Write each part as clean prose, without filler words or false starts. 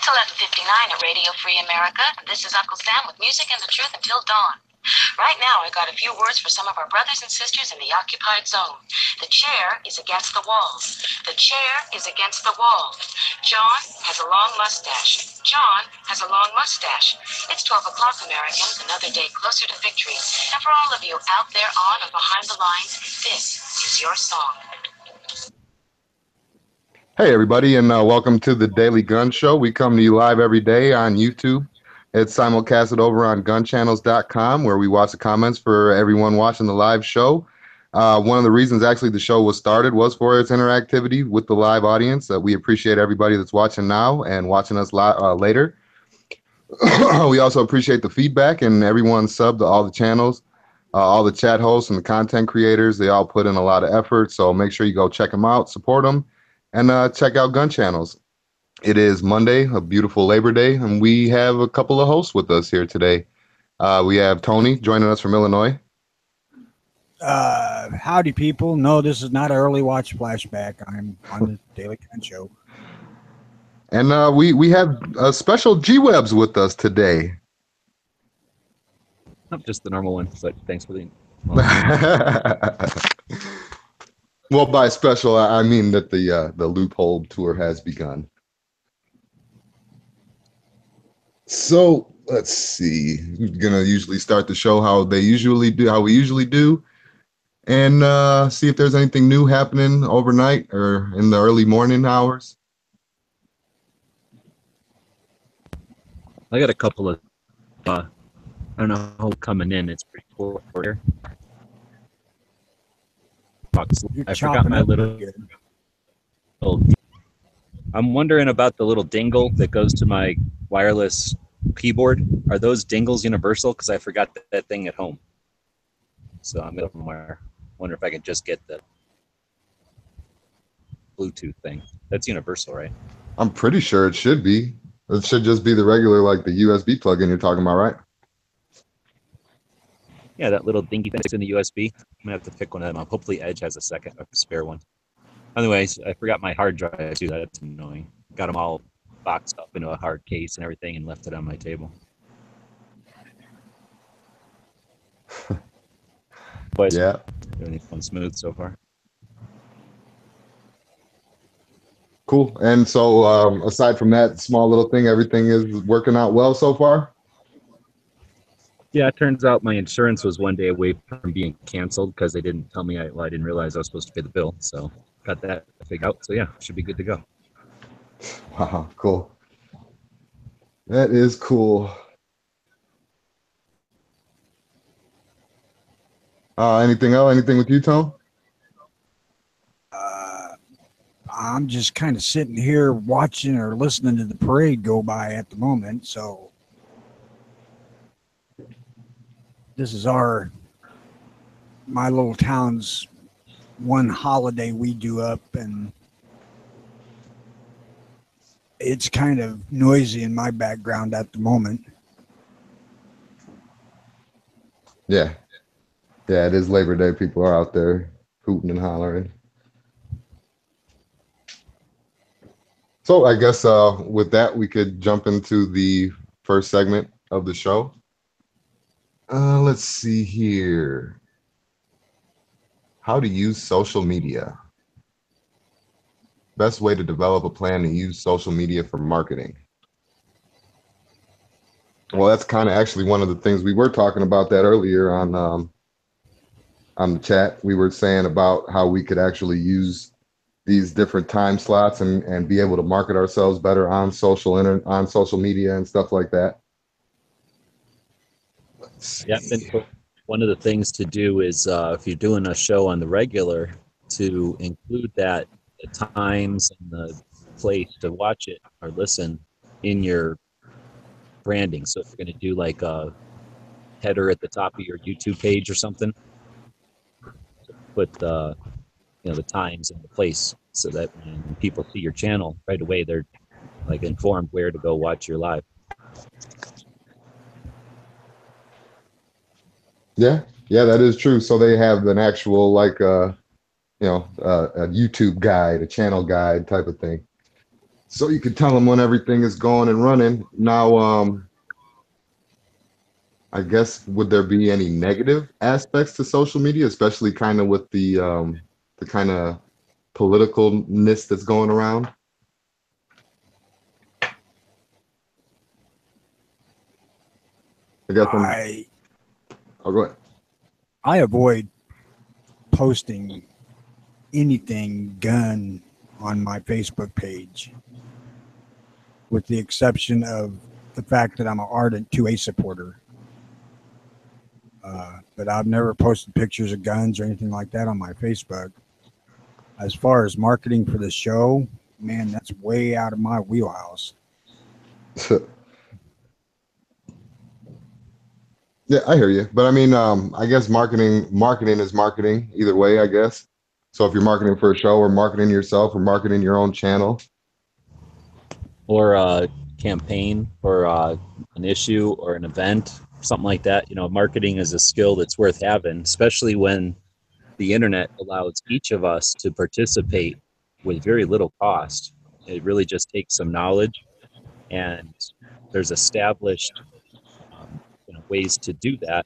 It's 11:59 at Radio Free America, and this is Uncle Sam with music and the truth until dawn. Right now, I got a few words for some of our brothers and sisters in the occupied zone. The chair is against the wall. The chair is against the wall. John has a long mustache. John has a long mustache. It's 12 o'clock, Americans, another day closer to victory. And for all of you out there on and behind the lines, this is your song. Hey, everybody, and welcome to the Daily Gun Show. We come to you live every day on YouTube. It's simulcasted over on gunchannels.com, where we watch the comments for everyone watching the live show. One of the reasons actually the show was started was for its interactivity with the live audience. We appreciate everybody that's watching now and watching us later. We also appreciate the feedback and everyone sub to all the channels, all the chat hosts and the content creators. They all put in a lot of effort, so make sure you go check them out, support them, and check out Gun Channels. It is Monday, a beautiful Labor Day, and we have a couple of hosts with us here today. We have Tony joining us from Illinois. Howdy, people. No, this is not an early watch flashback. I'm on the Daily Gun Show. And we have special G-Webs with us today. Not just the normal one, but thanks for the... Well, by special, I mean that the loophole tour has begun. So let's see. We're gonna usually start the show how we usually do, and see if there's anything new happening overnight or in the early morning hours. I got a couple of, I don't know how coming in. It's pretty cool here. I forgot my little. I'm wondering about the little dingle that goes to my wireless keyboard. Are those dingles universal? Because I forgot that thing at home. So I'm gonna wonder if I can just get the Bluetooth thing. That's universal, right? I'm pretty sure it should be. It should just be the regular, like the USB plug-in you're talking about, right? Yeah, that little dinky thing in the USB. I'm gonna have to pick one of them up. Hopefully Edge has a spare one. Anyways, I forgot my hard drive too. That's annoying. Got them all boxed up into a hard case and everything and left it on my table. But yeah. Everything's smooth so far. Cool. And so aside from that small little thing, everything is working out well so far? Yeah, it turns out my insurance was one day away from being canceled because they didn't tell me. I didn't realize I was supposed to pay the bill. So got that figured out. So yeah, should be good to go. Wow, cool. That is cool. Anything else? Anything with you, Tom? I'm just kind of sitting here watching or listening to the parade go by at the moment. So this is my little town's one holiday we do up, and it's kind of noisy in my background at the moment. Yeah, it is Labor Day. People are out there hooting and hollering. So I guess with that, we could jump into the first segment of the show. Let's see here. How to use social media. Best way to develop a plan to use social media for marketing. Well, that's kind of actually one of the things we were talking about that earlier on the chat. We were saying about how we could actually use these different time slots and be able to market ourselves better on social media and stuff like that. Yeah, one of the things to do is if you're doing a show on the regular, to include the times and the place to watch it or listen in your branding. So if you're going to do like a header at the top of your YouTube page or something, put the times and the place, so that when people see your channel right away, they're like informed where to go watch your live. Yeah, that is true. So they have an actual like a YouTube guide, a channel guide type of thing. So you could tell them when everything is going and running. Now, I guess would there be any negative aspects to social media, especially kind of with the kind of politicalness that's going around? I guess I'll go ahead. I avoid posting anything gun on my Facebook page, with the exception of the fact that I'm an ardent 2A supporter. But I've never posted pictures of guns or anything like that on my Facebook. As far as marketing for the show, man, that's way out of my wheelhouse. Yeah, I hear you. But I mean, I guess marketing is marketing either way, I guess. So if you're marketing for a show or marketing yourself or marketing your own channel. Or a campaign for an issue or an event, something like that. You know, marketing is a skill that's worth having, especially when the internet allows each of us to participate with very little cost. It really just takes some knowledge, and there's established ways to do that.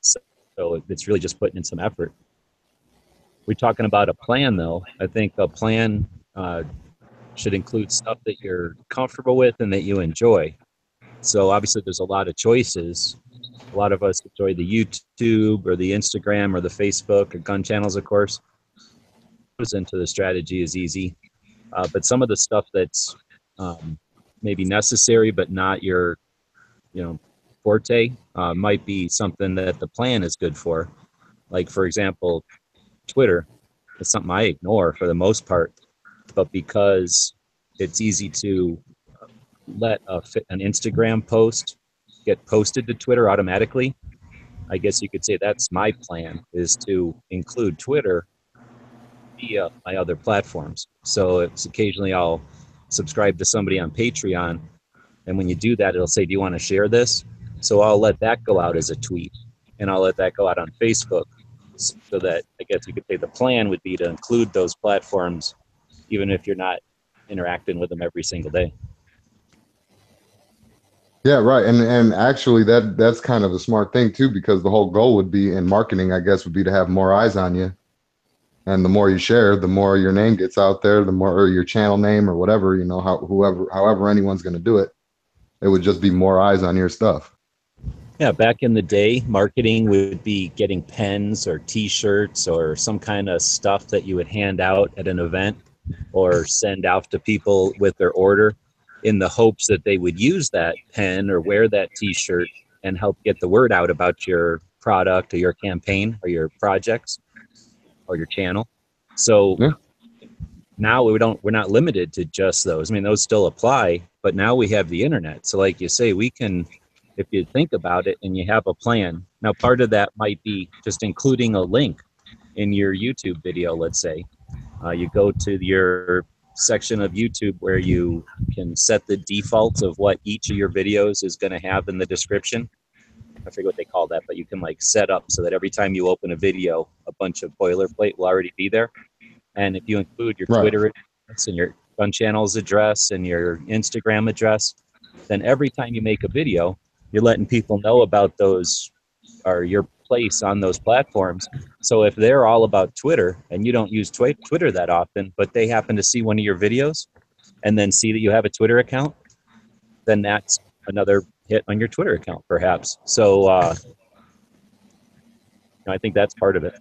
So it's really just putting in some effort. We're talking about a plan, though. I think a plan should include stuff that you're comfortable with and that you enjoy. So obviously there's a lot of choices. A lot of us enjoy the YouTube or the Instagram or the Facebook or gun channels, of course. Goes into the strategy is easy. But some of the stuff that's maybe necessary but not your, forte might be something that the plan is good for. Like, for example, Twitter is something I ignore for the most part, but because it's easy to let an Instagram post get posted to Twitter automatically, I guess you could say that's my plan, is to include Twitter via my other platforms. So it's occasionally I'll subscribe to somebody on Patreon, and when you do that, it'll say, do you want to share this? So I'll let that go out as a tweet, and I'll let that go out on Facebook, so that I guess you could say the plan would be to include those platforms even if you're not interacting with them every single day. Yeah, right. And actually that's kind of a smart thing too, because the whole goal would be in marketing, I guess, would be to have more eyes on you. And the more you share, the more your name gets out there, the more your channel name or whatever, however anyone's going to do it, it would just be more eyes on your stuff. Yeah, back in the day, marketing would be getting pens or T-shirts or some kind of stuff that you would hand out at an event or send out to people with their order, in the hopes that they would use that pen or wear that T-shirt and help get the word out about your product or your campaign or your projects or your channel. So yeah. Now we're not limited to just those. I mean, those still apply, but now we have the internet. So like you say, we can, if you think about it and you have a plan. Now, part of that might be just including a link in your YouTube video. Let's say you go to your section of YouTube where you can set the defaults of what each of your videos is going to have in the description. I forget what they call that, but you can like set up so that every time you open a video, a bunch of boilerplate will already be there. And if you include your Twitter address and your Gun Channel's address and your Instagram address, then every time you make a video, you're letting people know about those or your place on those platforms. So if they're all about Twitter and you don't use Twitter that often, but they happen to see one of your videos and then see that you have a Twitter account, then that's another hit on your Twitter account, perhaps. So I think that's part of it.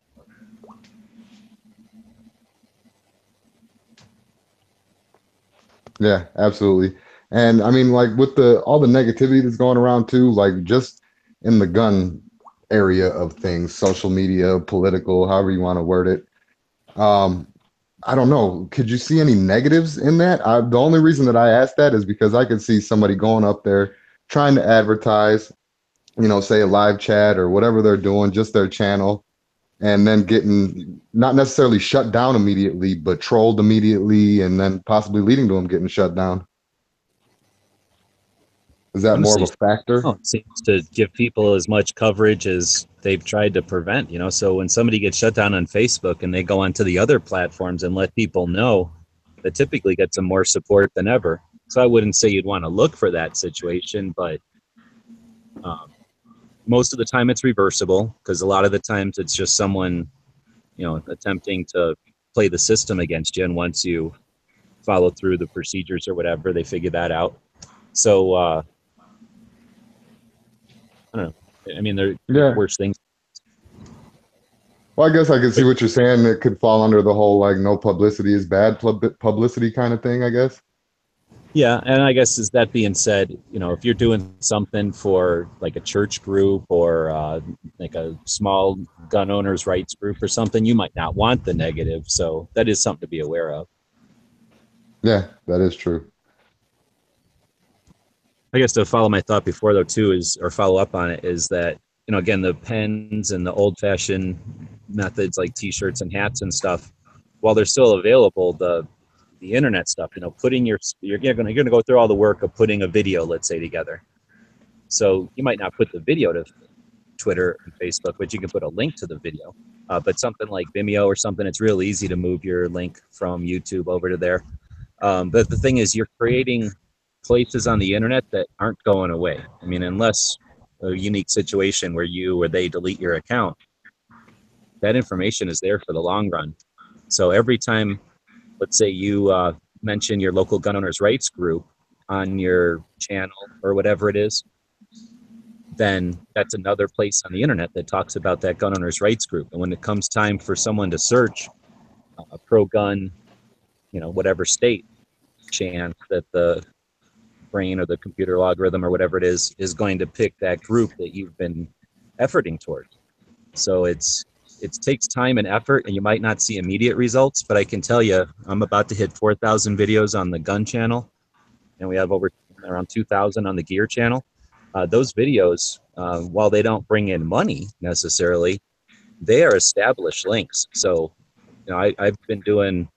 Yeah, absolutely. And I mean, like with all the negativity that's going around too, like just in the gun area of things, social media, political, however you want to word it. I don't know. Could you see any negatives in that? The only reason that I asked that is because I could see somebody going up there trying to advertise, say a live chat or whatever they're doing, just their channel, and then getting not necessarily shut down immediately, but trolled immediately, and then possibly leading to them getting shut down. Is that honestly more of a factor? It seems to give people as much coverage as they've tried to prevent, So when somebody gets shut down on Facebook and they go onto the other platforms and let people know, that typically gets them more support than ever. So I wouldn't say you'd want to look for that situation, but most of the time it's reversible, because a lot of the times it's just someone, attempting to play the system against you. And once you follow through the procedures or whatever, they figure that out. So I don't know. I mean, there are worse things. Well, I guess I can see what you're saying. It could fall under the whole like no publicity is bad publicity kind of thing, I guess. Yeah, and I guess, as that being said, if you're doing something for like a church group or like a small gun owners' rights group or something, you might not want the negative. So that is something to be aware of. Yeah, that is true. I guess to follow my thought before, though, too, or follow up on it, is that, again, the pens and the old-fashioned methods like T-shirts and hats and stuff, while they're still available, the internet stuff, putting you're going to go through all the work of putting a video, let's say, together. So you might not put the video to Twitter and Facebook, but you can put a link to the video. But something like Vimeo or something, it's real easy to move your link from YouTube over to there. But the thing is, you're creating places on the internet that aren't going away. I mean, unless a unique situation where they delete your account, that information is there for the long run. So every time, let's say you mention your local gun owners' rights group on your channel or whatever it is, then that's another place on the internet that talks about that gun owners' rights group. And when it comes time for someone to search a pro-gun, whatever state, chance that the brain or the computer algorithm or whatever it is going to pick that group that you've been efforting towards. So it takes time and effort, and you might not see immediate results, but I can tell you, I'm about to hit 4,000 videos on the gun channel, and we have around 2,000 on the gear channel. Those videos, while they don't bring in money necessarily, they are established links. So, I've been doing,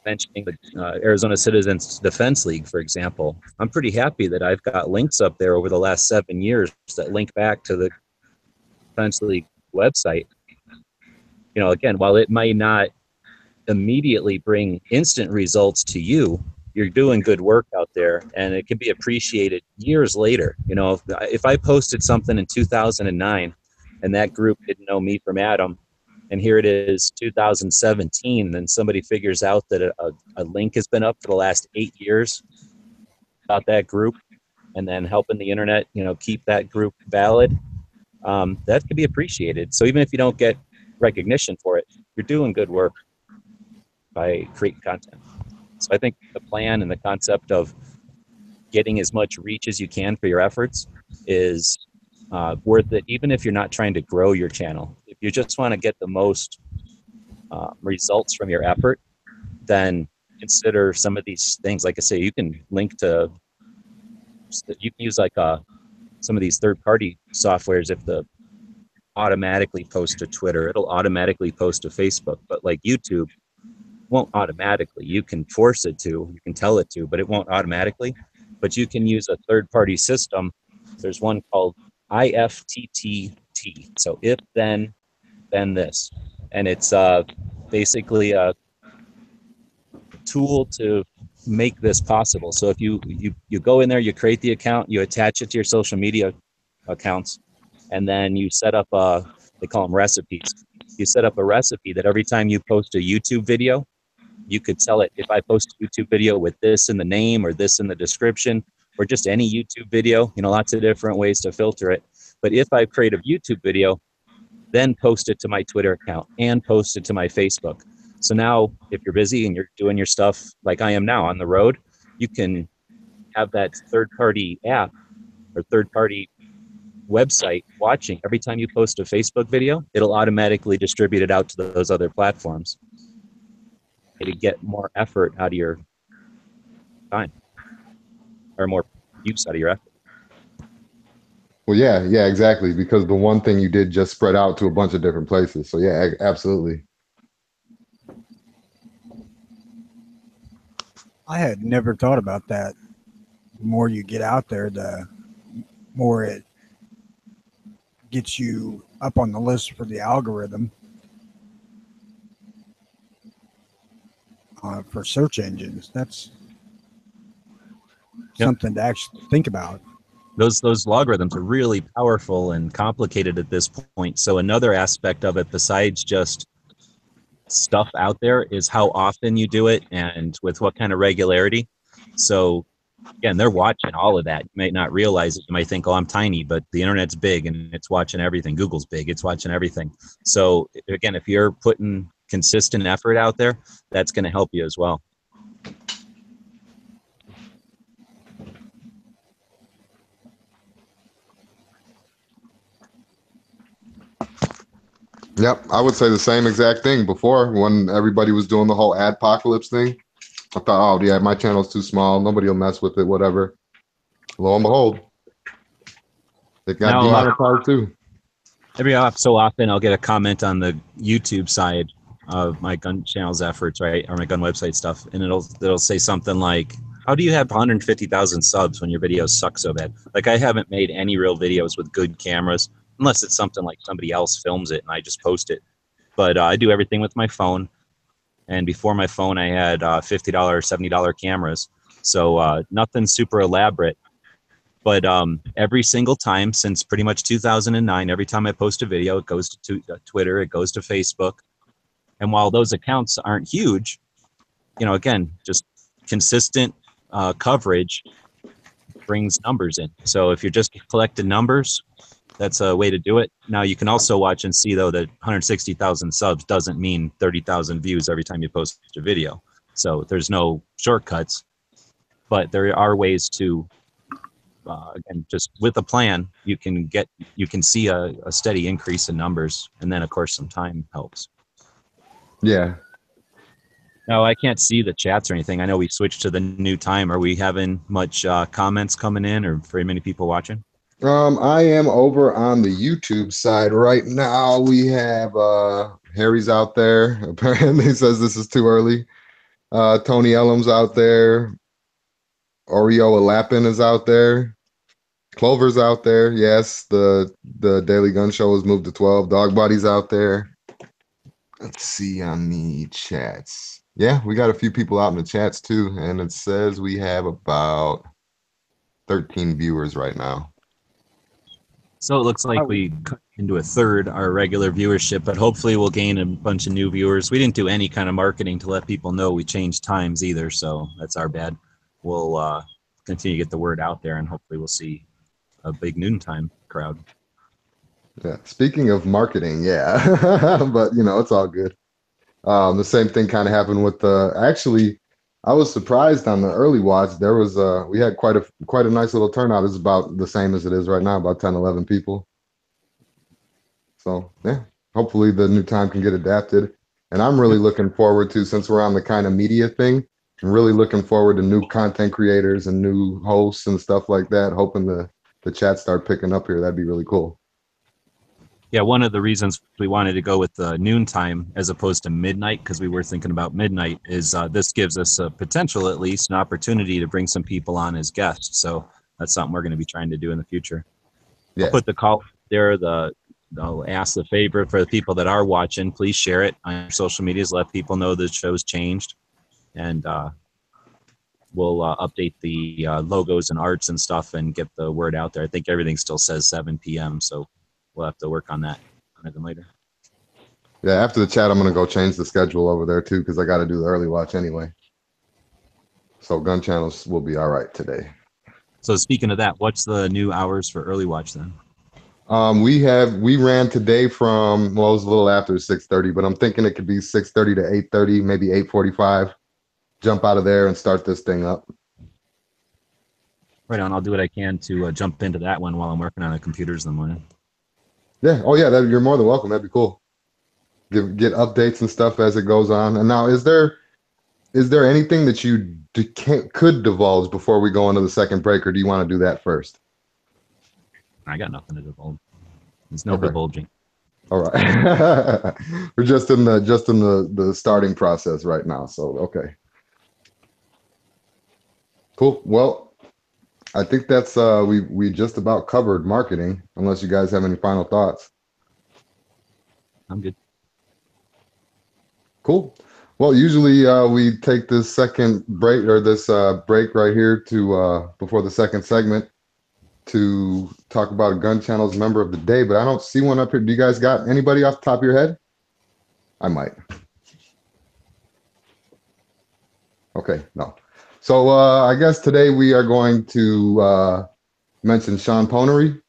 mentioning the Arizona Citizens Defense League, for example. I'm pretty happy that I've got links up there over the last 7 years that link back to the Defense League website. Again, while it might not immediately bring instant results to you, you're doing good work out there, and it can be appreciated years later. If I posted something in 2009 and that group didn't know me from Adam, and here it is 2017, then somebody figures out that a link has been up for the last 8 years about that group, and then helping the internet, keep that group valid, that could be appreciated. So even if you don't get recognition for it, you're doing good work by creating content. So I think the plan and the concept of getting as much reach as you can for your efforts is worth it, even if you're not trying to grow your channel. If you just want to get the most results from your effort, then consider some of these things. Like I say, you can use like some of these third-party softwares. If the automatically post to Twitter, it'll automatically post to Facebook, but like YouTube won't automatically. You can force it to, you can tell it to, but it won't automatically. But you can use a third-party system. There's one called IFTTT. So if then this, and it's basically a tool to make this possible. So if you go in there, you create the account, you attach it to your social media accounts, and then you set up they call them recipes. You set up a recipe that every time you post a YouTube video, you could tell it, if I post a YouTube video with this in the name or this in the description, or just any YouTube video, lots of different ways to filter it. But if I create a YouTube video, then post it to my Twitter account and post it to my Facebook. So now if you're busy and you're doing your stuff like I am now on the road, you can have that third-party app or third-party website watching. Every time you post a Facebook video, it'll automatically distribute it out to those other platforms to get more effort out of your time, or more use out of your effort. Well, yeah, exactly. Because the one thing you did just spread out to a bunch of different places. So yeah, absolutely. I had never thought about that. The more you get out there, the more it gets you up on the list for the algorithm. for search engines. That's Yep. something to actually think about. Those logarithms are really powerful and complicated at this point. So another aspect of it, besides just stuff out there, is how often you do it and with what kind of regularity. So again, they're watching all of that. You might not realize it. You might think, oh, I'm tiny, but the internet's big and it's watching everything. Google's big, it's watching everything. So again, if you're putting consistent effort out there, that's going to help you as well. Yep, I would say the same exact thing before when everybody was doing the whole adpocalypse thing. I thought, oh yeah, my channel's too small. Nobody will mess with it, whatever. Lo and behold, it got Now, demonetized too. Every so often, I'll get a comment on the YouTube side of my gun channel's efforts, right, or my gun website stuff, and it'll say something like, "How do you have 150,000 subs when your videos suck so bad?" Like, I haven't made any real videos with good cameras, unless it's something like somebody else films it and I just post it. But I do everything with my phone, and before my phone, I had $50, $70 cameras, so nothing super elaborate. But every single time since pretty much 2009, every time I post a video, it goes to Twitter, it goes to Facebook. And while those accounts aren't huge, again, just consistent coverage brings numbers in. So if you're just collecting numbers, that's a way to do it. Now you can also watch and see, though, that 160,000 subs doesn't mean 30,000 views every time you post a video. So there's no shortcuts, but there are ways to, again, just with a plan, you can see a steady increase in numbers, and then of course some time helps. Yeah. No, I can't see the chats or anything. I know we switched to the new time. Are we having much comments coming in, or very many people watching? I am over on the YouTube side right now. We have Harry's out there. Apparently says this is too early. Tony Ellum's out there. Oreo Lapin is out there. Clover's out there. Yes, the Daily Gun Show has moved to 12. Dog Body's out there. Let's see on the chats. Yeah, we got a few people out in the chats too, and it says we have about 13 viewers right now. So it looks like we cut into a third our regular viewership, but hopefully we'll gain a bunch of new viewers. We didn't do any kind of marketing to let people know we changed times either, so that's our bad. We'll continue to get the word out there, and hopefully we'll see a big noontime crowd. Yeah. Speaking of marketing, yeah, but it's all good. The same thing kind of happened with actually, I was surprised on the early watch. There was we had quite a nice little turnout. It's about the same as it is right now, about 10, 11 people. So yeah, hopefully the new time can get adapted. And I'm really looking forward to, since we're on the kind of media thing, I'm really looking forward to new content creators and new hosts and stuff like that. Hoping the chat start picking up here. That'd be really cool. Yeah, one of the reasons we wanted to go with noontime as opposed to midnight, because we were thinking about midnight, is this gives us a potential, at least, an opportunity to bring some people on as guests. So that's something we're going to be trying to do in the future. Yeah. I'll put the call there. I'll ask the favor for the people that are watching, please share it on your social medias. Let people know the show's changed. And we'll update the logos and arts and stuff and get the word out there. I think everything still says 7 p.m., so we'll have to work on that later. Yeah, after the chat, I'm going to go change the schedule over there, too, because I got to do the early watch anyway. So gun channels will be all right today. So speaking of that, what's the new hours for early watch then? We ran today from, well, it was a little after 6:30, but I'm thinking it could be 6:30 to 8:30, maybe 8:45. Jump out of there and start this thing up. Right on. I'll do what I can to jump into that one while I'm working on the computers in the morning. Yeah. Oh, yeah. You're more than welcome. That'd be cool. Get updates and stuff as it goes on. And now, is there anything that you could divulge before we go into the second break, or do you want to do that first? I got nothing to divulge. There's no divulging. All right. We're just in the starting process right now. So okay. Cool. Well, I think that's we just about covered marketing, unless you guys have any final thoughts. I'm good. Cool. Well, usually we take this second break or this break right here to before the second segment to talk about a Gun Channel's member of the day, but I don't see one up here. Do you guys got anybody off the top of your head? I might. Okay, no. So I guess today we are going to mention Sean Ponery.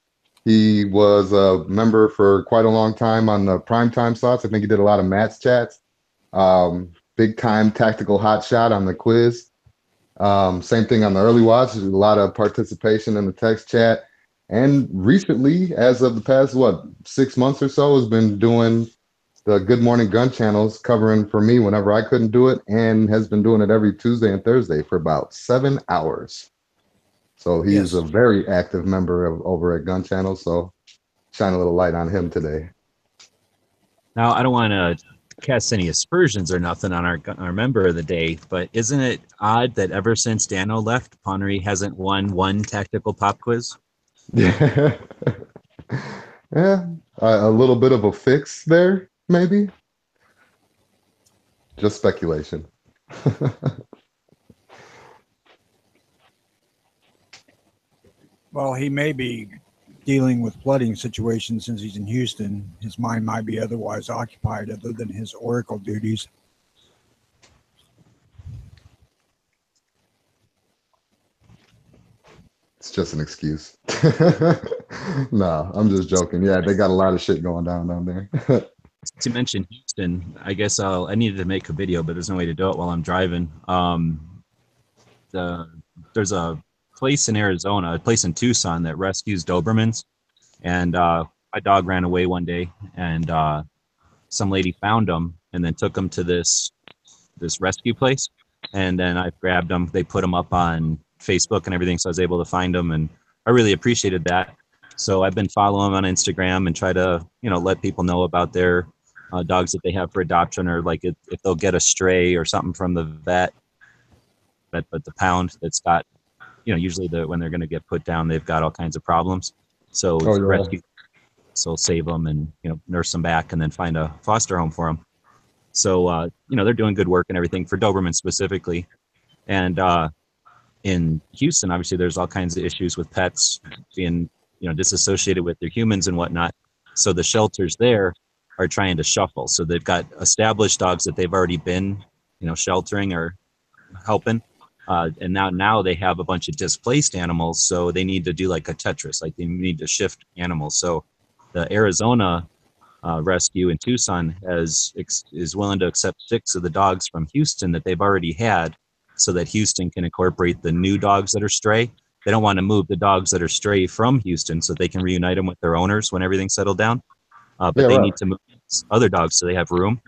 He was a member for quite a long time on the primetime slots. I think he did a lot of Matt's chats. Big time tactical hot shot on the quiz. Same thing on the early watch. There's a lot of participation in the text chat. And recently, as of the past, 6 months or so, has been doing the Good Morning Gun channels, covering for me whenever I couldn't do it, and has been doing it every Tuesday and Thursday for about 7 hours. So he's a very active member over at Gun Channel. So shine a little light on him today. Now, I don't want to cast any aspersions or nothing on our member of the day, but isn't it odd that ever since Dano left, Ponery hasn't won one tactical pop quiz? Yeah, yeah, a little bit of a fix there, maybe. Just speculation. Well, he may be dealing with flooding situations since he's in Houston. His mind might be otherwise occupied other than his Oracle duties. It's just an excuse. No, I'm just joking. Yeah, they got a lot of shit going down there. To mention Houston, I guess I needed to make a video, but there's no way to do it while I'm driving. There's a place in Arizona, a place in Tucson that rescues Dobermans, and my dog ran away one day, and some lady found him and then took him to this rescue place, and then I grabbed him. They put him up on Facebook and everything, so I was able to find him, and I really appreciated that. So I've been following him on Instagram and try to let people know about their dogs that they have for adoption, or like if they'll get a stray or something from the vet, but the pound that's got, usually when they're going to get put down, they've got all kinds of problems. So rescue, so save them and nurse them back and then find a foster home for them. So they're doing good work and everything for Doberman specifically. And in Houston, obviously, there's all kinds of issues with pets being disassociated with their humans and whatnot. So the shelters there are trying to shuffle. So they've got established dogs that they've already been, sheltering or helping. And now they have a bunch of displaced animals. So they need to do like a Tetris, like they need to shift animals. So the Arizona rescue in Tucson is willing to accept 6 of the dogs from Houston that they've already had, so that Houston can incorporate the new dogs that are stray. They don't want to move the dogs that are stray from Houston so they can reunite them with their owners when everything's settled down. But they need to move other dogs so they have room.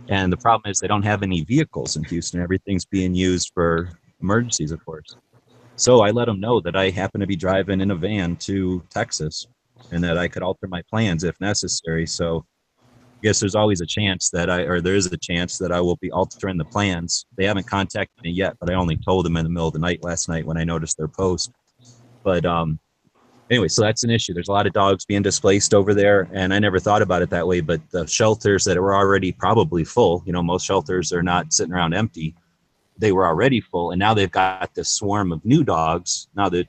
And the problem is they don't have any vehicles in Houston. Everything's being used for emergencies, of course. So I let them know that I happen to be driving in a van to Texas and that I could alter my plans if necessary. So I guess there's always a chance that there is a chance that I will be altering the plans. They haven't contacted me yet, but I only told them in the middle of the night last night when I noticed their post. But anyway, so that's an issue. There's a lot of dogs being displaced over there, and I never thought about it that way. But the shelters that were already probably full, most shelters are not sitting around empty. They were already full, and now they've got this swarm of new dogs. Now that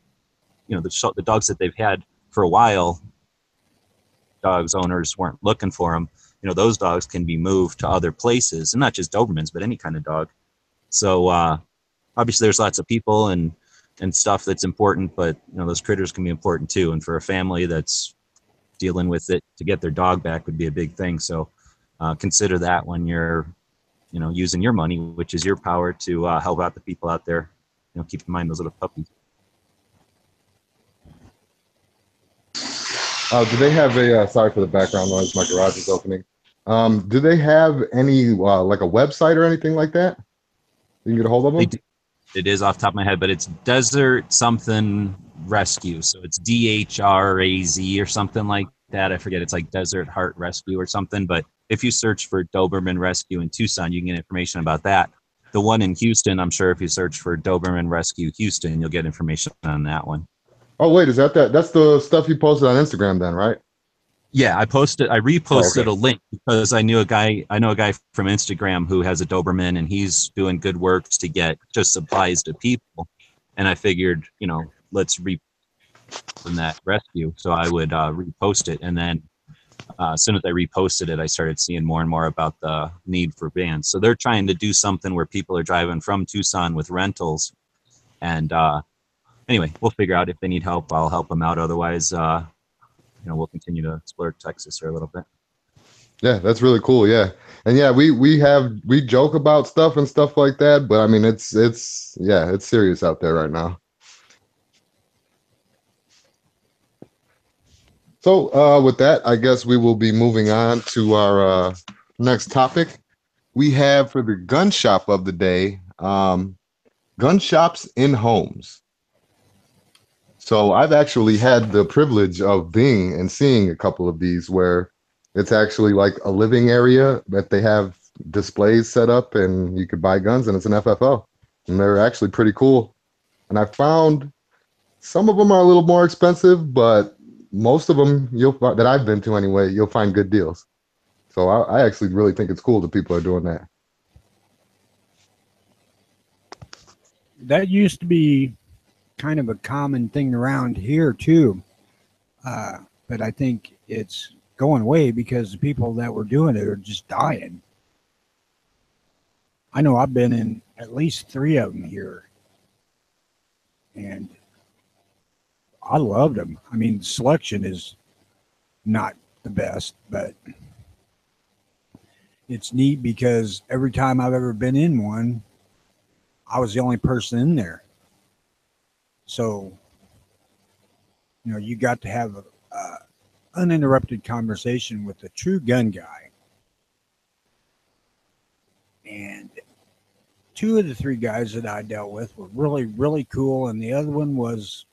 the dogs that they've had for a while, dogs owners weren't looking for them. Those dogs can be moved to other places, and not just Dobermans, but any kind of dog. So obviously there's lots of people and stuff that's important, but those critters can be important too. And for a family that's dealing with it, to get their dog back would be a big thing. So consider that when you're using your money, which is your power, to help out the people out there. Keep in mind those little puppies. Do they have sorry for the background noise, my garage is opening. Do they have any like a website or anything like that? You can get a hold of them? It is off the top of my head, but it's Desert something Rescue. So it's DHRAZ or something like that. I forget. It's like Desert Heart Rescue or something. But if you search for Doberman Rescue in Tucson, you can get information about that. The one in Houston, I'm sure if you search for Doberman Rescue Houston, you'll get information on that one. Oh, wait, is that's the stuff you posted on Instagram then, right? Yeah, I reposted okay. a link because I know a guy from Instagram who has a Doberman, and he's doing good works to get just supplies to people. And I figured, let's from that rescue. So I would repost it. And then as soon as I reposted it, I started seeing more and more about the need for vans. So they're trying to do something where people are driving from Tucson with rentals. And anyway, we'll figure out if they need help. I'll help them out. Otherwise, we'll continue to explore Texas here a little bit. Yeah, that's really cool. Yeah. And yeah, we joke about stuff and stuff like that, but I mean it's yeah, it's serious out there right now. So with that, I guess we will be moving on to our next topic. We have for the gun shop of the day, gun shops in homes. So I've actually had the privilege of being and seeing a couple of these where it's actually like a living area that they have displays set up and you could buy guns and it's an FFL. And they're actually pretty cool. And I found some of them are a little more expensive, but most of them that I've been to anyway, you'll find good deals. So I actually really think it's cool that people are doing that. That used to be kind of a common thing around here too, but I think it's going away because the people that were doing it are just dying. I know I've been in at least 3 of them here, and I loved them. I mean, selection is not the best, but it's neat because every time I've ever been in one, I was the only person in there. So, you got to have a uninterrupted conversation with a true gun guy. And 2 of the 3 guys that I dealt with were really, really cool. And the other one was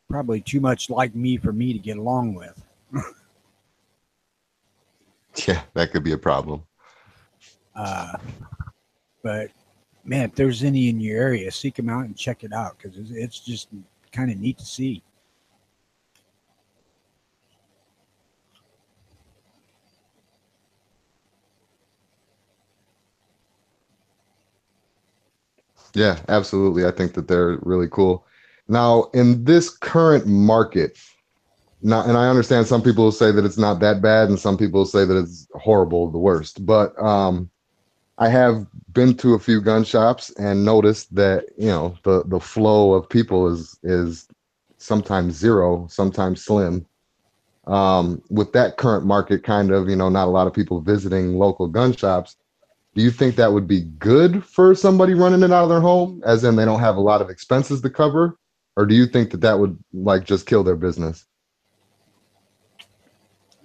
probably too much like me for me to get along with. Yeah, that could be a problem. But man, if there's any in your area, seek them out and check it out because it's just kind of neat to see. Yeah, absolutely. I think that they're really cool. Now, in this current market, now, and I understand some people will say that it's not that bad, and some people will say that it's horrible, the worst. But I have been to a few gun shops and noticed that the flow of people is sometimes zero, sometimes slim. With that current market, kind of not a lot of people visiting local gun shops. Do you think that would be good for somebody running it out of their home, as in they don't have a lot of expenses to cover, or do you think that that would like just kill their business?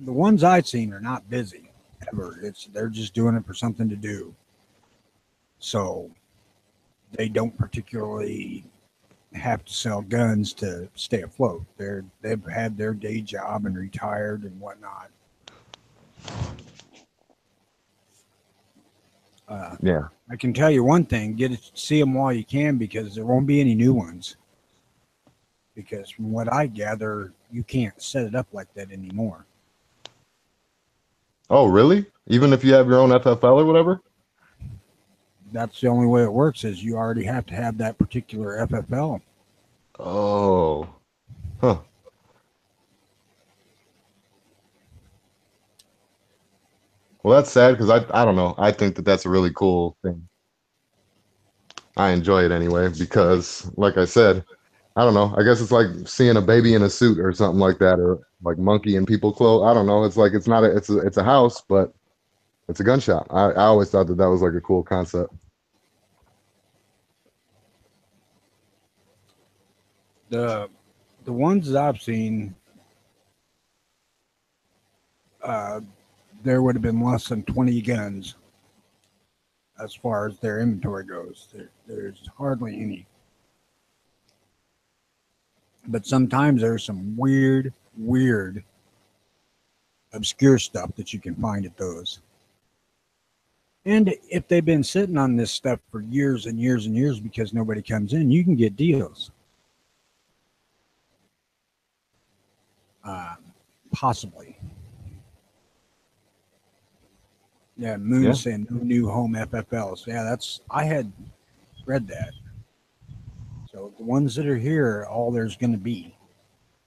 The ones I've seen are not busy ever. They're just doing it for something to do. So they don't particularly have to sell guns to stay afloat. They've had their day job and retired and whatnot. Yeah. I can tell you one thing: see them while you can, because there won't be any new ones. Because from what I gather, you can't set it up like that anymore. Oh, really? Even if you have your own FFL or whatever? That's the only way it works. Is you already have to have that particular FFL. Oh, huh. Well, that's sad because I don't know. I think that that's a really cool thing. I enjoy it anyway because, like I said, I don't know. I guess it's like seeing a baby in a suit or something like that, or like monkey in people clothes. I don't know. It's like it's not a it's a house, but it's a gun shop. I always thought that that was like a cool concept. The ones that I've seen, there would have been less than 20 guns as far as their inventory goes. There's hardly any. But sometimes there's some weird, obscure stuff that you can find at those. And if they've been sitting on this stuff for years and years and years because nobody comes in, you can get deals. Possibly. Yeah, Moon Yeah. saying no new home FFLs. Yeah, I had read that. So the ones that are here, are all there's going to be.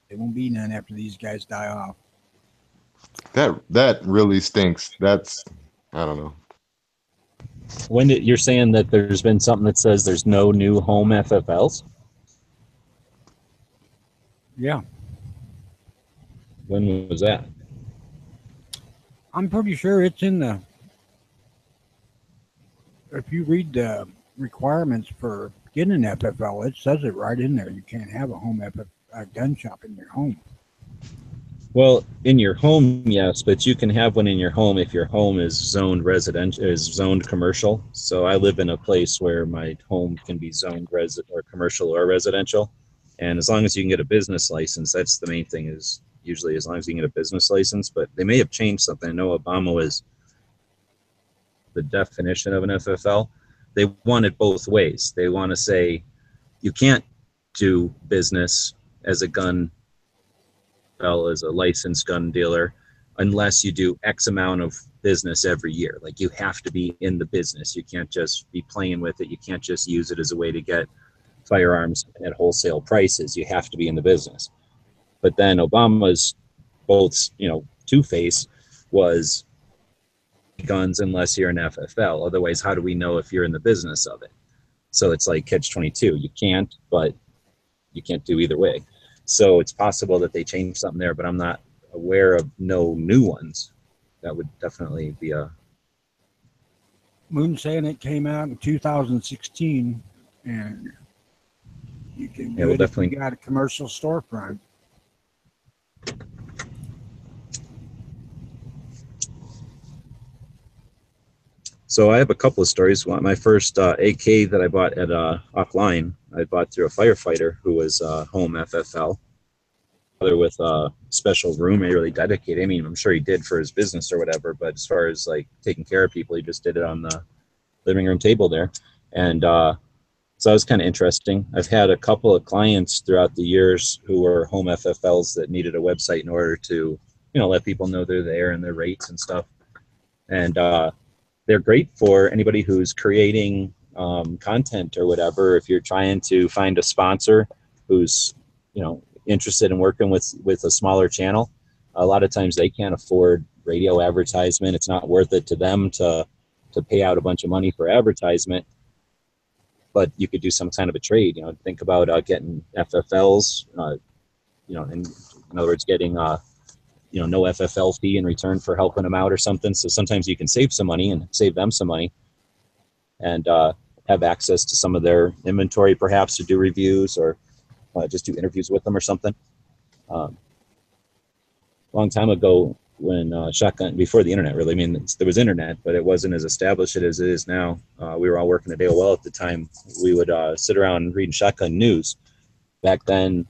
There won't be none after these guys die off. That really stinks. That's I don't know. You're saying that there's been something that says there's no new home FFLs? Yeah, When was that? I'm pretty sure it's in the. If you read the requirements for getting an FFL, it says it right in there. You can't have a gun shop in your home. Well, in your home, yes, but you can have one in your home if your home is zoned residential, is zoned commercial. So I live in a place where my home can be zoned or commercial or residential, and as long as you can get a business license, that's the main thing. Is usually as long as you can get a business license. But they may have changed something. I know Obama was the definition of an FFL. They want it both ways. They want to say you can't do business as a gun as a licensed gun dealer unless you do X amount of business every year. Like you have to be in the business. You can't just be playing with it. You can't just use it as a way to get firearms at wholesale prices. You have to be in the business. But then Obama's both, two-face was guns unless you're an FFL. Otherwise, how do we know if you're in the business of it? So it's like catch-22. You can't, but you can't do either way. So it's possible that they changed something there, but I'm not aware of no new ones. That would definitely be a... Moon saying it came out in 2016, and you can do we'll it definitely... if you got a commercial storefront. So I have a couple of stories. My first AK that I bought at offline, I bought through a firefighter who was home FFL. With a special room, he really dedicated. I mean, I'm sure he did for his business or whatever, but as far as like taking care of people, he just did it on the living room table there. And so that was kind of interesting. I've had a couple of clients throughout the years who were home FFLs that needed a website in order to, let people know they're there and their rates and stuff. And they're great for anybody who's creating content or whatever. If you're trying to find a sponsor who's, interested in working with a smaller channel, a lot of times they can't afford radio advertisement. It's not worth it to them to pay out a bunch of money for advertisement. But you could do some kind of a trade. Think about getting FFLs. In other words, getting no FFL fee in return for helping them out or something. So sometimes you can save some money and save them some money, and have access to some of their inventory, perhaps to do reviews or just do interviews with them or something. Long time ago, when Shotgun, before the internet, really, I mean, there was internet, but it wasn't as established as it is now. We were all working at AOL at the time. We would sit around reading Shotgun News. Back then,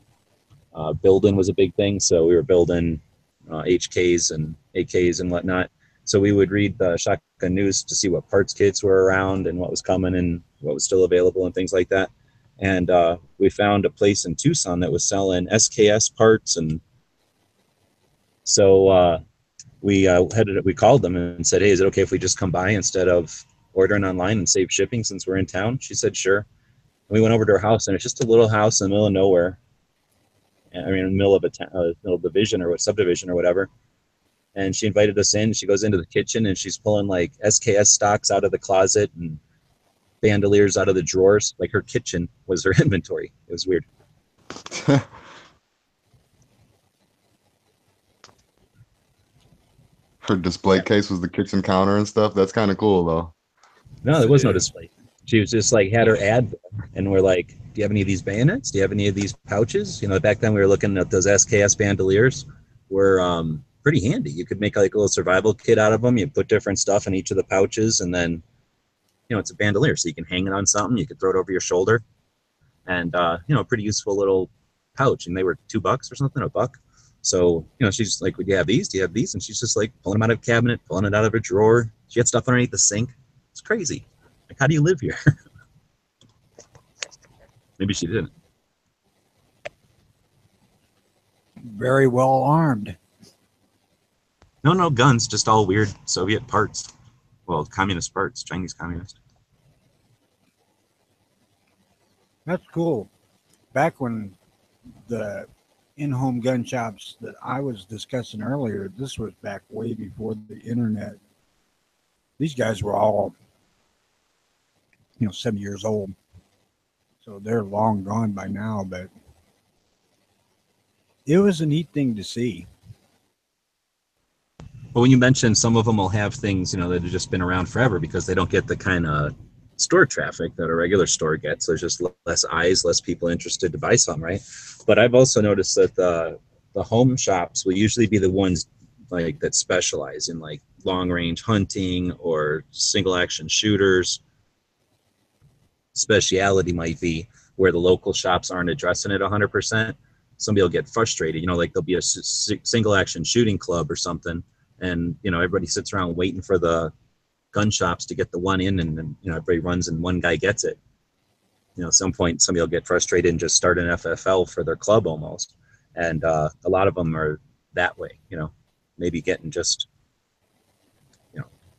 building was a big thing, so we were building HKs and AKs and whatnot. So we would read the Shotgun News to see what parts kits were around and what was coming and what was still available and things like that. And we found a place in Tucson that was selling SKS parts, and so we called them and said, "Hey, is it okay if we just come by instead of ordering online and save shipping since we're in town?" She said, "Sure." And we went over to her house, and it's just a little house in the middle of nowhere. I mean, in the middle of middle of division or subdivision or whatever. And she invited us in. She goes into the kitchen and she's pulling like SKS stocks out of the closet and bandoliers out of the drawers. Like her kitchen was her inventory. It was weird. Her display case was the kitchen counter and stuff. That's kind of cool though. No, there was no display. She was just like, had her ad there, and we're like, "Do you have any of these bayonets? Do you have any of these pouches?" Back then we were looking at those SKS bandoliers were pretty handy. You could make like a little survival kit out of them. You put different stuff in each of the pouches, and then it's a bandolier, so you can hang it on something. You could throw it over your shoulder, and pretty useful little pouch. And they were $2 or something, $1. So she's like, "Would you have these? Do you have these?" And she's just like pulling them out of a cabinet, pulling it out of a drawer. She had stuff underneath the sink. It's crazy. Like, how do you live here? Maybe she didn't. very well armed. No guns, just all weird Soviet parts. Well, communist parts, Chinese communist. That's cool. Back when the in-home gun shops that I was discussing earlier, this was back way before the internet. These guys were all, 7 years old. So they're long gone by now, but it was a neat thing to see. But when you mentioned some of them will have things, that have just been around forever because they don't get the kind of store traffic that a regular store gets. There's just less eyes, less people interested to buy some, right? But I've also noticed that the home shops will usually be the ones like that specialize in like long range hunting or single action shooters. Speciality might be where the local shops aren't addressing it 100%. Somebody will get frustrated, like there'll be a single action shooting club or something, and everybody sits around waiting for the gun shops to get the one in, and everybody runs and one guy gets it. At some point somebody will get frustrated and just start an FFL for their club almost, and a lot of them are that way. Maybe getting just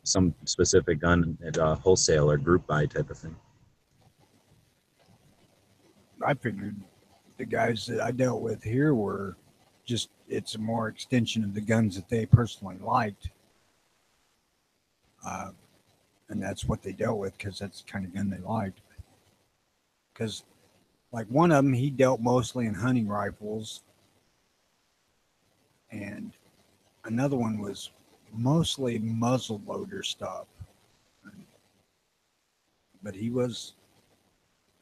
some specific gun at wholesale or group buy type of thing. I figured the guys that I dealt with here were just, it's a more extension of the guns that they personally liked. And that's what they dealt with because that's the kind of gun they liked. Because, like, one of them, he dealt mostly in hunting rifles. And another one was mostly muzzle loader stuff. But he was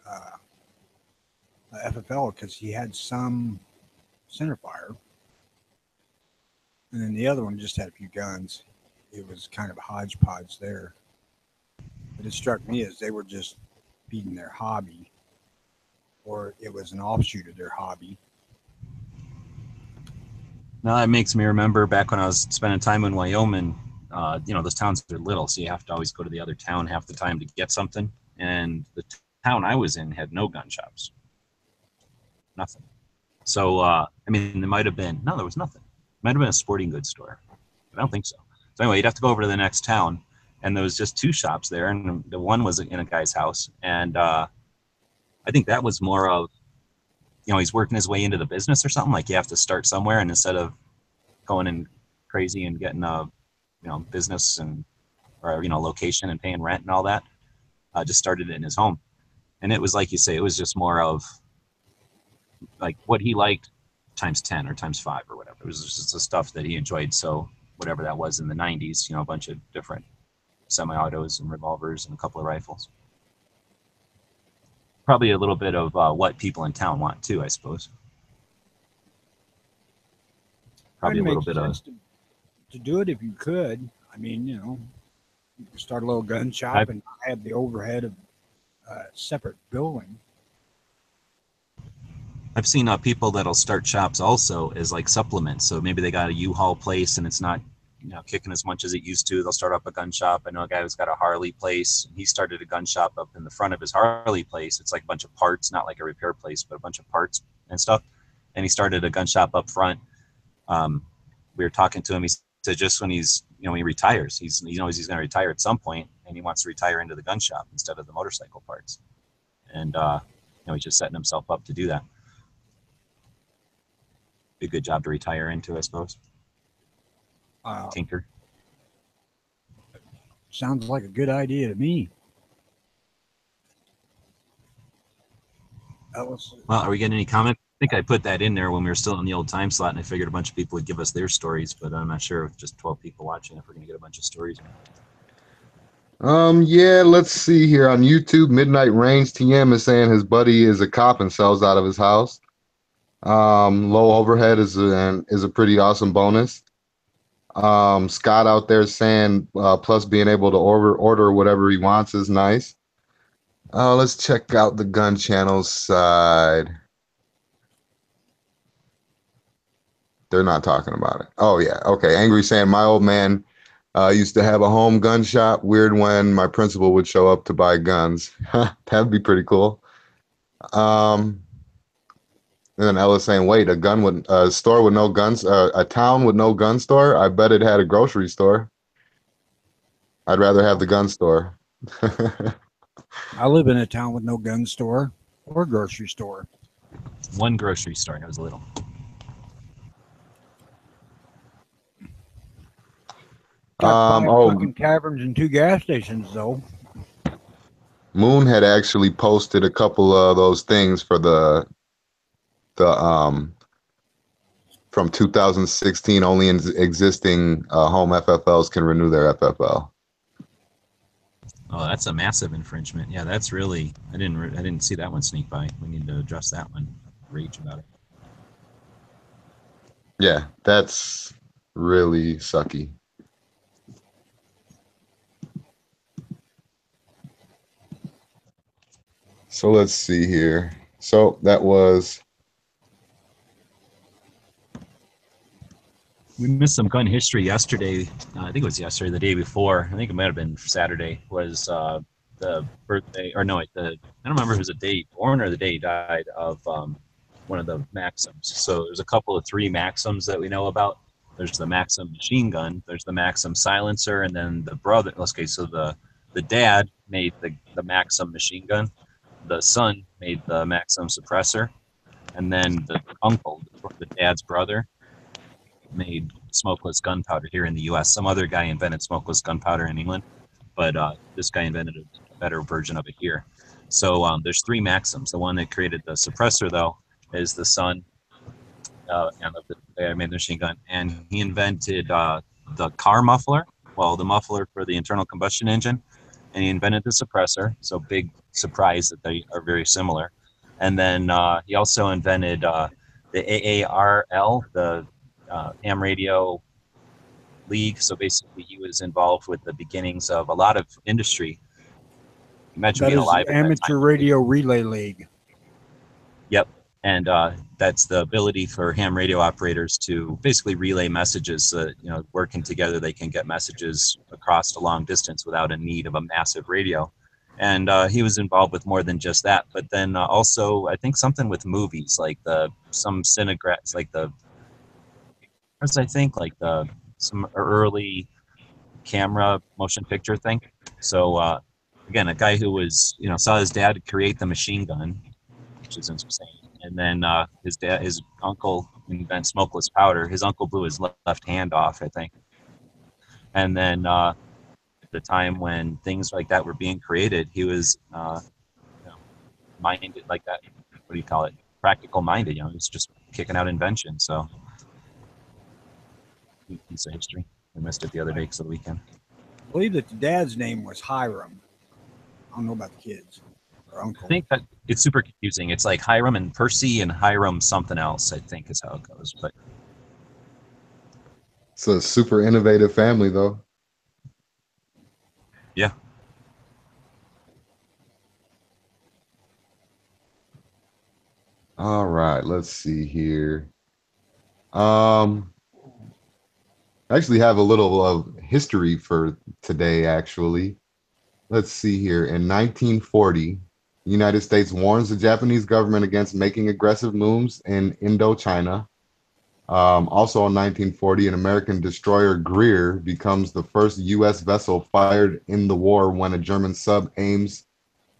a FFL because he had some centerfire. And then the other one just had a few guns. It was kind of a hodgepodge there. But it struck me as they were just feeding their hobby, or it was an offshoot of their hobby. Now that makes me remember back when I was spending time in Wyoming. Those towns are little, so you have to always go to the other town half the time to get something. And the town I was in had no gun shops. Nothing. So, there might have been, no, there was nothing. Might have been a sporting goods store. I don't think so. So anyway, you'd have to go over to the next town, and there was just two shops there, and the one was in a guy's house. And I think that was more of, he's working his way into the business or something. Like you have to start somewhere, and instead of going in crazy and getting a, business or location and paying rent and all that, just started it in his home. And it was like you say, it was just more of like what he liked times 10 or times 5 or whatever. It was just the stuff that he enjoyed. So whatever that was in the 90s, a bunch of different semi-autos and revolvers and a couple of rifles. Probably a little bit of what people in town want too, I suppose. Probably a little bit of to do it if you could. You could start a little gun shop and have the overhead of a separate building. I've seen people that'll start shops also as like supplements. So maybe they got a U-Haul place and it's not, kicking as much as it used to. They'll start up a gun shop. I know a guy who's got a Harley place. He started a gun shop up in the front of his Harley place. It's like a bunch of parts, not like a repair place, but a bunch of parts and stuff. And he started a gun shop up front. We were talking to him. He said just when he's, when he retires, he knows he's going to retire at some point, and he wants to retire into the gun shop instead of the motorcycle parts. And, he's just setting himself up to do that. Be a good job to retire into, I suppose. Tinker. Sounds like a good idea to me. Well, are we getting any comment? I think I put that in there when we were still in the old time slot, and I figured a bunch of people would give us their stories, but I'm not sure with just 12 people watching if we're going to get a bunch of stories. Yeah, let's see here on YouTube. Midnight Range TM is saying his buddy is a cop and sells out of his house. Low overhead is a pretty awesome bonus. Scott out there saying plus being able to order whatever he wants is nice. Let's check out the gun channel side. They're not talking about it. Oh yeah, okay. Angry saying my old man used to have a home gun shop. Weird when my principal would show up to buy guns. That'd be pretty cool. And then Ella's saying, "Wait, a store with no guns, a town with no gun store? I bet it had a grocery store. I'd rather have the gun store." I live in a town with no gun store or grocery store. One grocery store. I was little. Got five Oh, fucking taverns and 2 gas stations though. Moon had actually posted a couple of those things for the from 2016. Only in existing home FFLs can renew their FFL. Oh, that's a massive infringement. Yeah, that's really. I didn't see that one sneak by. We need to address that one. Rage about it. Yeah, that's really sucky. So let's see here. So that was We missed some gun history yesterday. I think it was yesterday, the day before. I think it might have been Saturday. Was the birthday, or no, I don't remember if it was the day born or the day he died of one of the Maxims. So there's a couple of 3 Maxims that we know about. There's the Maxim machine gun. There's the Maxim silencer, and then the brother. Okay, so the dad made the Maxim machine gun. The son made the Maxim suppressor, and then the uncle, the dad's brother, made smokeless gunpowder here in the U.S. Some other guy invented smokeless gunpowder in England, but this guy invented a better version of it here. So there's 3 Maxims. The one that created the suppressor, though, is the son, and the guy made the machine gun, and he invented the car muffler. Well, the muffler for the internal combustion engine, and he invented the suppressor. So big surprise that they are very similar. And then he also invented the AARL, the ham radio league. So basically, he was involved with the beginnings of a lot of industry. Imagine That being is alive the at that Amateur time. Radio Relay League. Yep. And that's the ability for ham radio operators to basically relay messages. Working together, they can get messages across a long distance without a need of a massive radio. And he was involved with more than just that. But then also, I think something with movies, like some cinegraphs, like some early camera motion picture thing. So again, a guy who was saw his dad create the machine gun, which is insane, and then his uncle invent smokeless powder. His uncle blew his left hand off, I think, and then at the time when things like that were being created, he was minded like that. What do you call it? Practical minded. He was just kicking out invention. So piece of history. We missed it the other day because of the weekend. I believe that the dad's name was Hiram. I don't know about the kids or uncle. I think that it's super confusing. It's like Hiram and Percy and Hiram something else, I think is how it goes. But it's a super innovative family, though. yeah. All right, let's see here. I actually have a little of history for today, actually. Let's see here. In 1940, the United States warns the Japanese government against making aggressive moves in Indochina. Also in 1940, an American destroyer, Greer, becomes the first U.S. vessel fired in the war when a German sub aims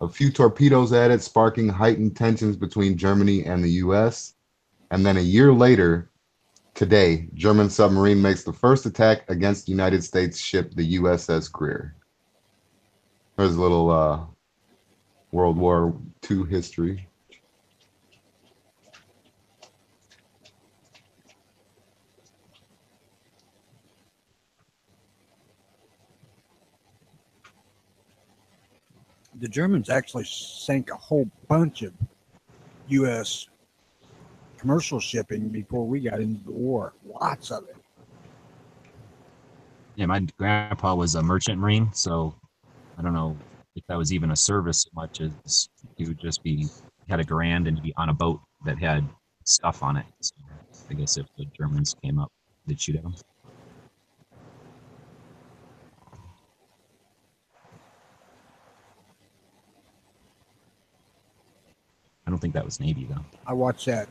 a few torpedoes at it, sparking heightened tensions between Germany and the U.S. And then a year later, today, German submarine makes the first attack against United States ship, the USS Greer. There's a little World War II history. The Germans actually sank a whole bunch of U.S. commercial shipping before we got into the war. Lots of it. Yeah, my grandpa was a merchant marine, so I don't know if that was even a service so much as he would just be had a grand and be on a boat that had stuff on it. So I guess if the Germans came up, they'd shoot at them. I don't think that was Navy though. I watched that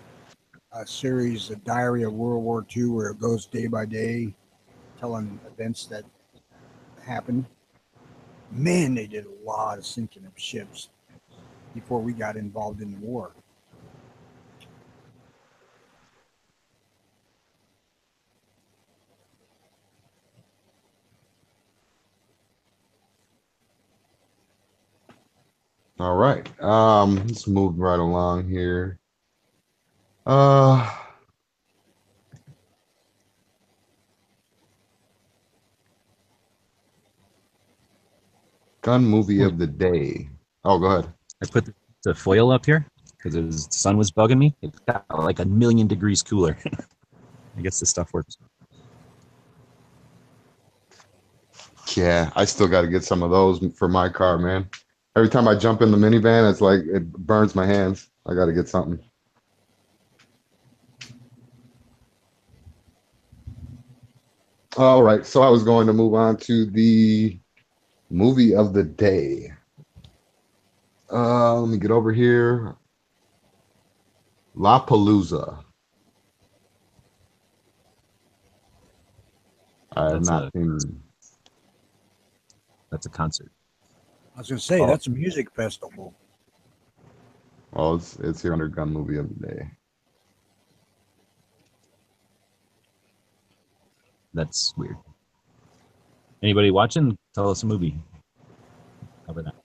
a series, a Diary of World War II, where it goes day by day, telling events that happened. Man, they did a lot of sinking of ships before we got involved in the war. All right. Let's move right along here. Uh, gun movie of the day. Oh, go ahead. I put the foil up here because the sun was bugging me. It got like 1,000,000 degrees cooler. I guess this stuff works. Yeah, I still got to get some of those for my car, man. Every time I jump in the minivan, it's like it burns my hands. I got to get something. All right, so I was going to move on to the movie of the day. Let me get over here. La Palooza. I have not seen. That's a concert. I was going to say, that's a music festival. Well, it's here under gun movie of the day. That's weird. Anybody watching? Tell us a movie. How about that?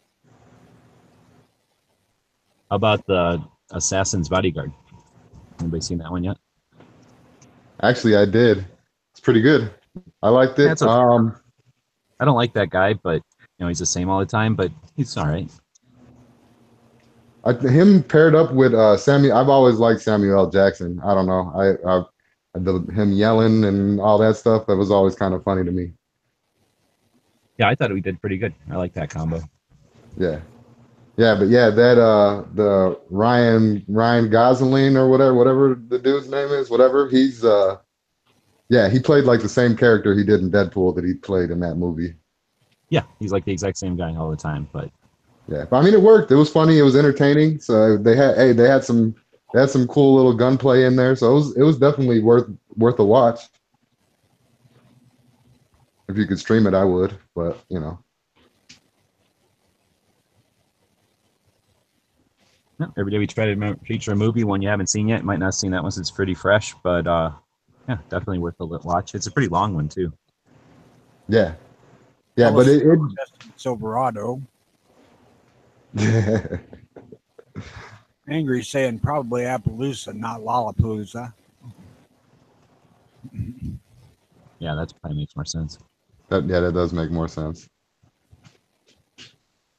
How about the Assassin's Bodyguard? Anybody seen that one yet? Actually, I did. It's pretty good. I liked it. Yeah, it's okay. I don't like that guy, but he's the same all the time. But he's all right. Him paired up with Samuel. I've always liked Samuel L. Jackson. I don't know. Him yelling and all that stuff. That was always kind of funny to me. Yeah, I thought we did pretty good. I like that combo. Yeah, but yeah, that the Ryan Gosling or whatever the dude's name is, whatever. He's he played like the same character he did in Deadpool that he played in that movie. Yeah, he's like the exact same guy all the time. But yeah, but I mean, it worked. It was funny. It was entertaining. So they had some cool little gunplay in there. So it was definitely worth a watch. If you could stream it, I would. But every day we try to feature a movie one you haven't seen yet. You might not have seen that one since it's pretty fresh, but yeah, definitely worth a watch. It's a pretty long one too. Yeah, but it Silverado. Angry saying probably Appaloosa, not Lollapalooza. Yeah, that probably makes more sense. That does make more sense.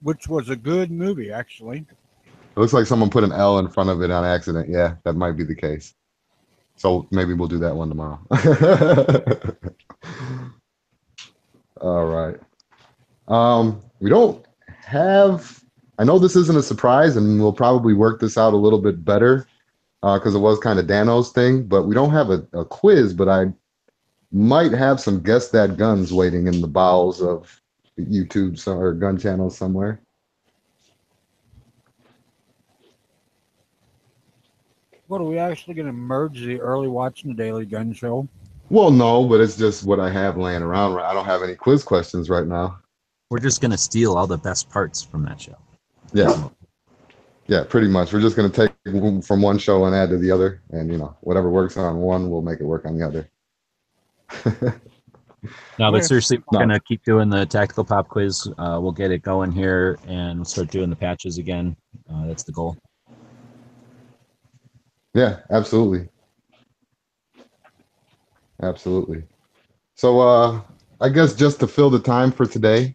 Which was a good movie, actually. It looks like someone put an L in front of it on accident. Yeah, that might be the case. So maybe we'll do that one tomorrow. All right. We don't have. I know this isn't a surprise, and we'll probably work this out a little bit better because it was kind of Dano's thing. But we don't have a quiz. But I might have some Guess That Guns waiting in the bowels of YouTube or gun channels somewhere. What, are we actually going to merge the early watch and the daily gun show? Well, no, but it's just what I have laying around. I don't have any quiz questions right now. We're just going to steal all the best parts from that show. Yeah, pretty much. We're just going to take from one show and add to the other. And, whatever works on one, we'll make it work on the other. No, but seriously, we're going to keep doing the tactical pop quiz. We'll get it going here and we'll start doing the patches again. That's the goal. Yeah, absolutely. So I guess just to fill the time for today,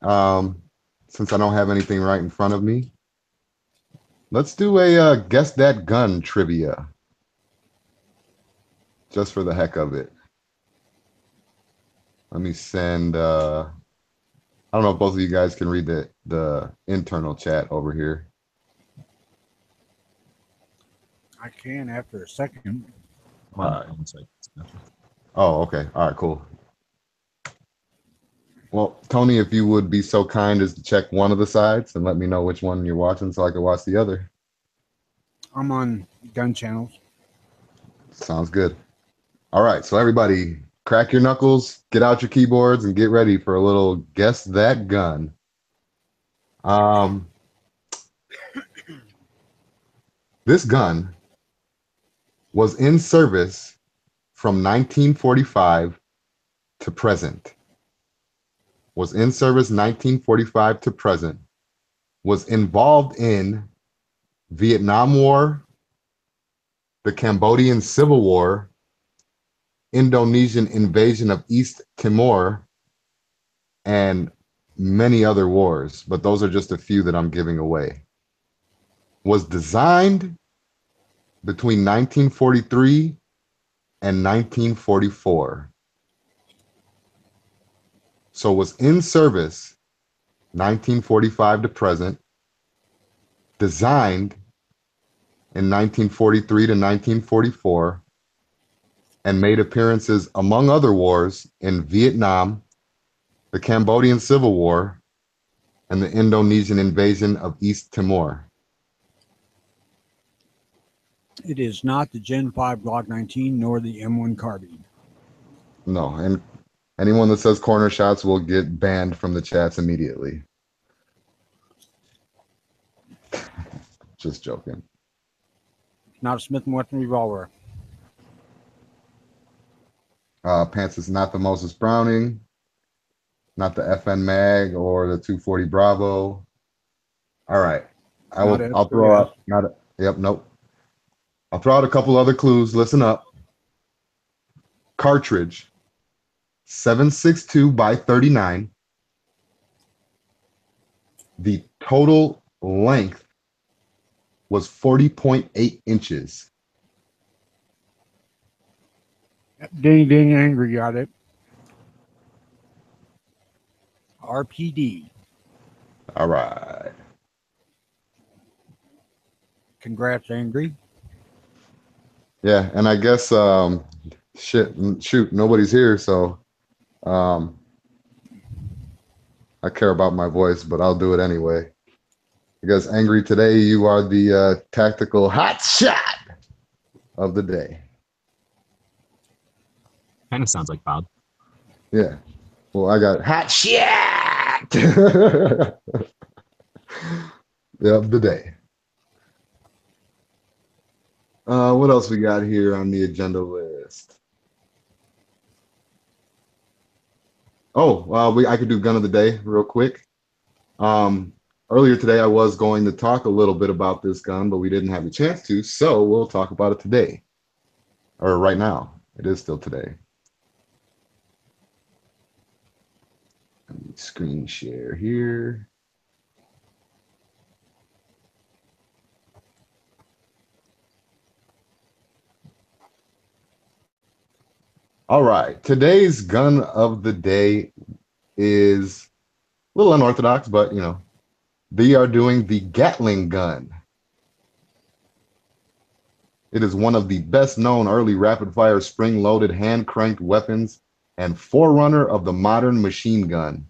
since I don't have anything right in front of me, let's do a Guess That Gun trivia. Just for the heck of it. Let me send, I don't know if both of you guys can read the internal chat over here. I can after a second. Oh, okay. All right, cool. Well, Tony, if you would be so kind as to check one of the sides and let me know which one you're watching so I can watch the other. I'm on gun channels. Sounds good. All right, so everybody, crack your knuckles, get out your keyboards, and get ready for a little guess that gun. This gun was in service from 1945 to present. Was in service 1945 to present. Was involved in Vietnam War, the Cambodian Civil War, Indonesian invasion of East Timor, and many other wars, but those are just a few that I'm giving away. Was designed between 1943 and 1944. So was in service 1945 to present, designed in 1943 to 1944, and made appearances, among other wars, in Vietnam, the Cambodian Civil War, and the Indonesian invasion of East Timor. It is not the Gen 5 Glock 19 nor the M1 carbine. No, and anyone that says corner shots will get banned from the chats immediately. Just joking. Not a Smith & Wesson revolver. Pants is not the Moses Browning, not the FN Mag or the 240 Bravo. All right, I'll throw out nope. I'll throw out a couple other clues. Listen up. Cartridge, 7.62 by 39. The total length was 40.8 inches. Ding, ding, angry got it. RPD. All right. Congrats, Angry. Yeah, and I guess shoot, nobody's here, so I care about my voice, but I'll do it anyway. I guess, Angry, today you are the tactical hot shot of the day. Kind of sounds like Bob. Yeah. Well, I got hot shot of the day. What else we got here on the agenda list? Oh, I could do gun of the day real quick. Earlier today, I was going to talk a little bit about this gun, but we didn't have a chance to, so we'll talk about it today. Or right now. It is still today. Let me screen share here. All right, today's gun of the day is a little unorthodox, but you know, they are doing the Gatling gun. It is one of the best known early rapid fire spring loaded hand cranked weapons and forerunner of the modern machine gun.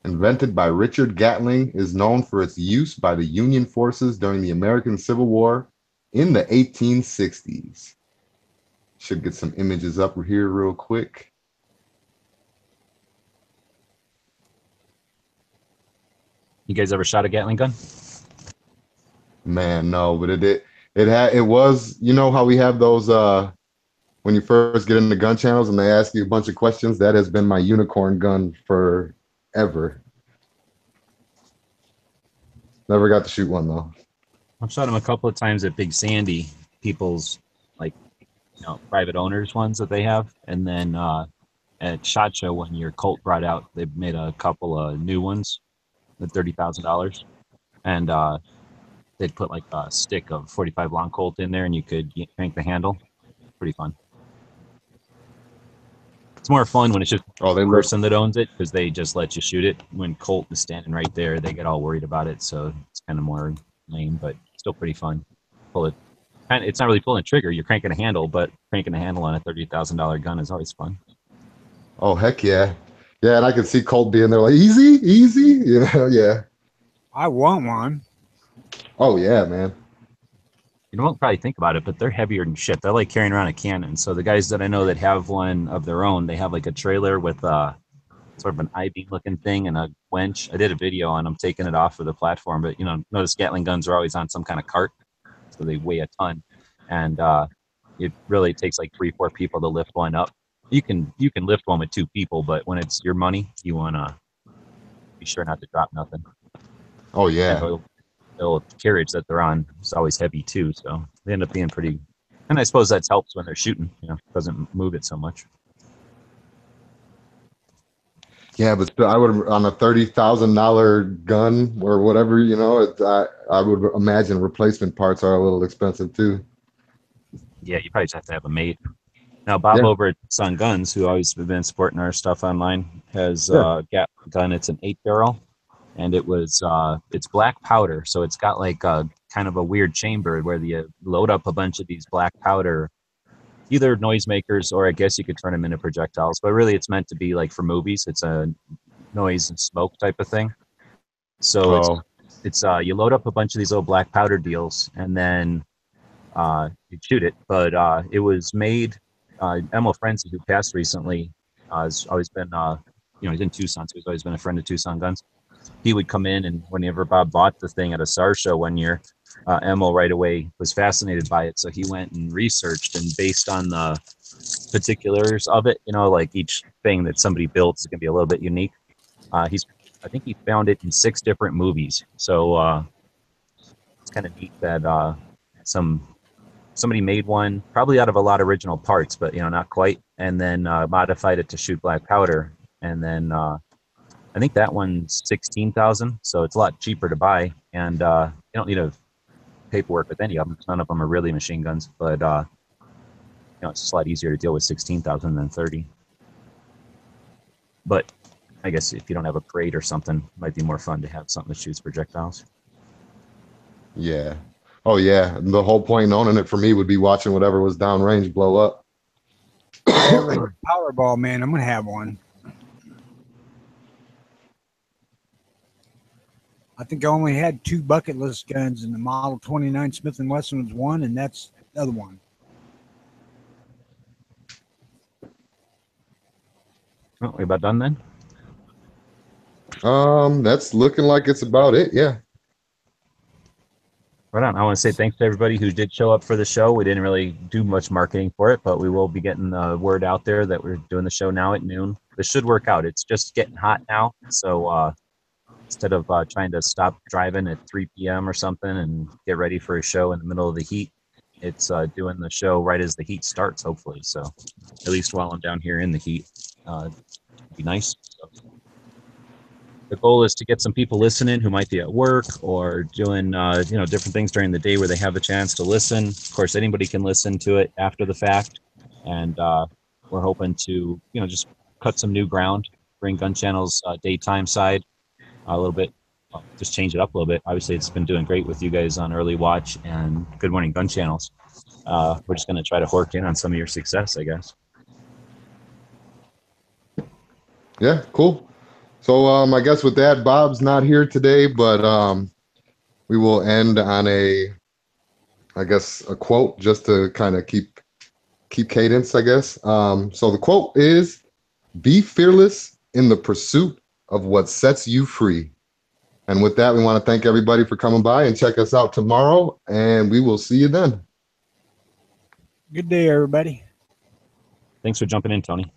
Invented by Richard Gatling, is known for its use by the Union forces during the American Civil War in the 1860s. Should get some images up here real quick. You guys ever shot a Gatling gun? Man, no, but it was, you know how we have those when you first get into gun channels and they ask you a bunch of questions? That has been my unicorn gun forever. Never got to shoot one though. I've shot them a couple of times at Big Sandy, people's private owners ones that they have, and then at SHOT Show when your Colt brought out, they made a couple of new ones at $30,000, and they'd put like a stick of 45 long Colt in there, and you could crank the handle. Pretty fun. It's more fun when it's just the person that owns it, because they just let you shoot it. When Colt is standing right there, they get all worried about it, so it's kind of more lame, but still pretty fun. Pull it. It's not really pulling a trigger. You're cranking a handle, but cranking a handle on a $30,000 gun is always fun. Oh, heck yeah. Yeah, and I could see Colt being there like, easy, easy. You know, yeah. I want one. Oh, yeah, man. You don't probably think about it, but they're heavier than shit. They're like carrying around a cannon. So the guys that I know that have one of their own, they have like a trailer with sort of an I-beam looking thing and a winch. I did a video on them taking it off of the platform, but notice Gatling guns are always on some kind of cart, so they weigh a ton, and it really takes like 3-4 people to lift one up. You can lift one with 2 people, but when it's your money, you want to be sure not to drop nothing. Oh yeah. And the carriage that they're on is always heavy too, so they end up being pretty. And I suppose that helps when they're shooting. Doesn't move it so much. Yeah, but I would, on a $30,000 gun or whatever, I would imagine replacement parts are a little expensive too. Yeah, you probably just have to have a mate. Now, Bob over at Sun Guns, who always been supporting our stuff online, has got a gun. It's an 8-barrel, and it's black powder, so it's got like a kind of a weird chamber where you load up a bunch of these black powder, either noisemakers or I guess you could turn them into projectiles. But really, it's meant to be like for movies. It's a noise and smoke type of thing. So it's you load up a bunch of these little black powder deals, and then you shoot it. But it was made. Emil Frenzy, who passed recently, has always been, he's in Tucson, so he's always been a friend of Tucson Guns. He would come in, and whenever Bob bought the thing at a SAR show one year, Emil right away was fascinated by it. So he went and researched, and based on the particulars of it, like each thing that somebody builds is going to be a little bit unique. I think he found it in 6 different movies. So it's kind of neat that somebody made one probably out of a lot of original parts, but not quite, and then modified it to shoot black powder. And then I think that one's $16,000, so it's a lot cheaper to buy, and you don't need a paperwork with any of them. None of them are really machine guns, but it's just a lot easier to deal with $16,000 than $30,000. But I guess if you don't have a parade or something, it might be more fun to have something that shoots projectiles. Yeah. Oh yeah. The whole point owning it for me would be watching whatever was downrange blow up. Powerball, man, I'm gonna have one. I think I only had 2 bucket list guns, and the Model 29 Smith & Wesson was one, and that's the other one. Well, we about done then? That's looking like it's about it. Yeah. Right on. I want to say thanks to everybody who did show up for the show. We didn't really do much marketing for it, but we will be getting the word out there that we're doing the show now at noon. This should work out. It's just getting hot now, so instead of trying to stop driving at 3 p.m. or something and get ready for a show in the middle of the heat, it's doing the show right as the heat starts, hopefully. So at least while I'm down here in the heat, it'd be nice. So the goal is to get some people listening who might be at work or doing different things during the day where they have a chance to listen. Of course, anybody can listen to it after the fact, and we're hoping to just cut some new ground, bring Gun Channel's daytime side a little bit, just change it up a little bit. Obviously, it's been doing great with you guys on Early Watch and Good Morning Gun Channels. We're just going to try to hork in on some of your success, I guess. Yeah, cool. So I guess with that, Bob's not here today, but we will end on a quote just to kind of keep cadence, I guess. So the quote is, "Be fearless in the pursuit of what sets you free." And with that, we want to thank everybody for coming by, and check us out tomorrow, and we will see you then. Good day, everybody. Thanks for jumping in, Tony.